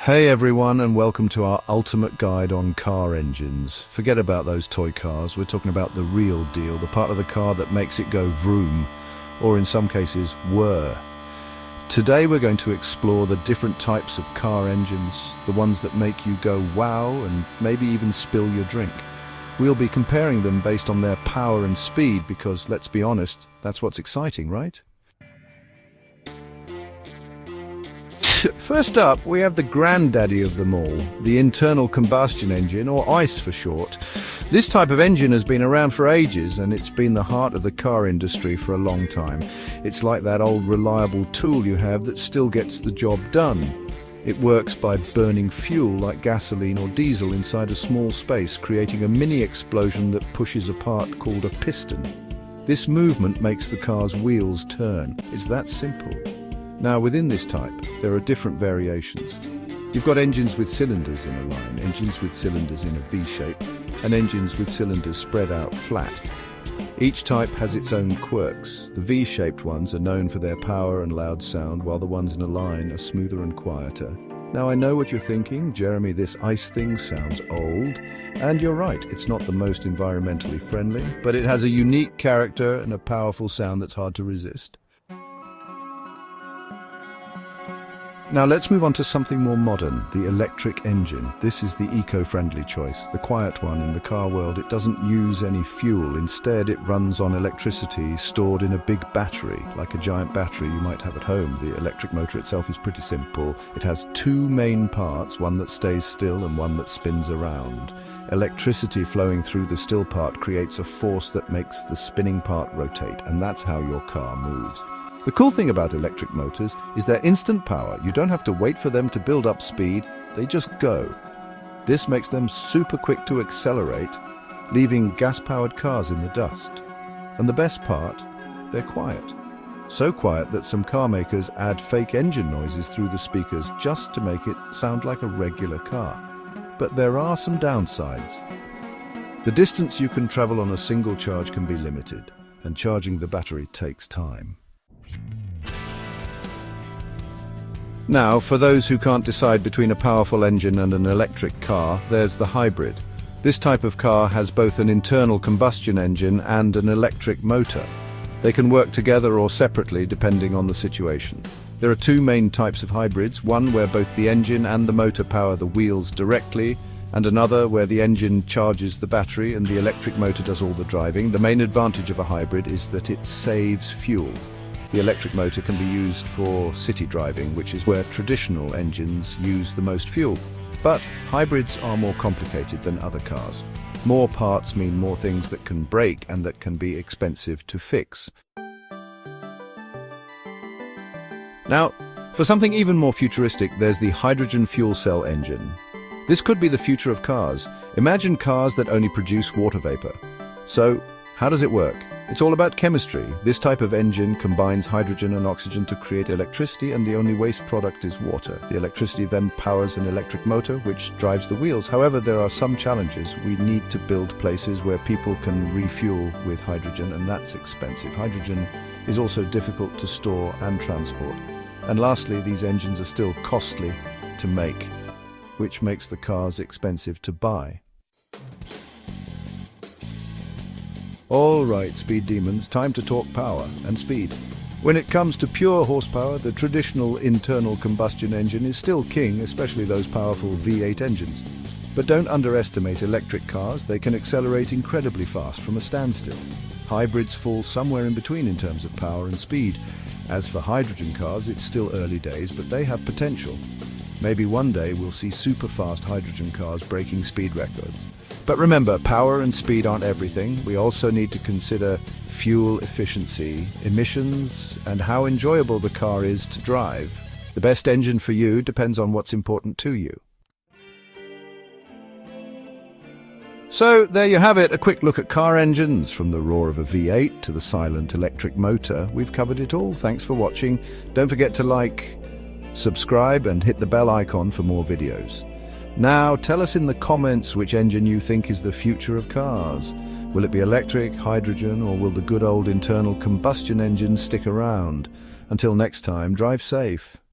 Hey everyone, and welcome to our ultimate guide on car engines. Forget about those toy cars, we're talking about the real deal, the part of the car that makes it go vroom, or in some cases, whir. Today we're going to explore the different types of car engines, the ones that make you go wow and maybe even spill your drink. We'll be comparing them based on their power and speed because, let's be honest, that's what's exciting, right? First up, we have the granddaddy of them all, the internal combustion engine, or ICE for short. This type of engine has been around for ages, and it's been the heart of the car industry for a long time. It's like that old reliable tool you have that still gets the job done. It works by burning fuel like gasoline or diesel inside a small space, creating a mini explosion that pushes a part called a piston. This movement makes the car's wheels turn. It's that simple. Now, within this type, there are different variations. You've got engines with cylinders in a line, engines with cylinders in a V-shape, and engines with cylinders spread out flat. Each type has its own quirks. The V-shaped ones are known for their power and loud sound, while the ones in a line are smoother and quieter. Now, I know what you're thinking, Jeremy, this ICE thing sounds old. And you're right, it's not the most environmentally friendly, but it has a unique character and a powerful sound that's hard to resist. Now let's move on to something more modern, the electric engine. This is the eco-friendly choice, the quiet one in the car world. It doesn't use any fuel. Instead, it runs on electricity stored in a big battery, like a giant battery you might have at home. The electric motor itself is pretty simple. It has two main parts, one that stays still and one that spins around. Electricity flowing through the still part creates a force that makes the spinning part rotate, and that's how your car moves. The cool thing about electric motors is their instant power. You don't have to wait for them to build up speed, they just go. This makes them super quick to accelerate, leaving gas-powered cars in the dust. And the best part, they're quiet. So quiet that some car makers add fake engine noises through the speakers just to make it sound like a regular car. But there are some downsides. The distance you can travel on a single charge can be limited, and charging the battery takes time. Now, for those who can't decide between a powerful engine and an electric car, there's the hybrid. This type of car has both an internal combustion engine and an electric motor. They can work together or separately depending on the situation. There are two main types of hybrids, one where both the engine and the motor power the wheels directly, and another where the engine charges the battery and the electric motor does all the driving. The main advantage of a hybrid is that it saves fuel. The electric motor can be used for city driving, which is where traditional engines use the most fuel. But hybrids are more complicated than other cars. More parts mean more things that can break and that can be expensive to fix. Now, for something even more futuristic, there's the hydrogen fuel cell engine. This could be the future of cars. Imagine cars that only produce water vapor. So, how does it work? It's all about chemistry. This type of engine combines hydrogen and oxygen to create electricity, and the only waste product is water. The electricity then powers an electric motor, which drives the wheels. However, there are some challenges. We need to build places where people can refuel with hydrogen, and that's expensive. Hydrogen is also difficult to store and transport. And lastly, these engines are still costly to make, which makes the cars expensive to buy. All right, speed demons, time to talk power and speed. When it comes to pure horsepower, the traditional internal combustion engine is still king, especially those powerful V8 engines. But don't underestimate electric cars. They can accelerate incredibly fast from a standstill. Hybrids fall somewhere in between in terms of power and speed. As for hydrogen cars, it's still early days, but they have potential. Maybe one day we'll see super fast hydrogen cars breaking speed records. But remember, power and speed aren't everything. We also need to consider fuel efficiency, emissions, and how enjoyable the car is to drive. The best engine for you depends on what's important to you. So there you have it, a quick look at car engines. From the roar of a V8 to the silent electric motor, we've covered it all. Thanks for watching. Don't forget to like, subscribe, and hit the bell icon for more videos. Now, tell us in the comments which engine you think is the future of cars. Will it be electric, hydrogen, or will the good old internal combustion engine stick around? Until next time, drive safe.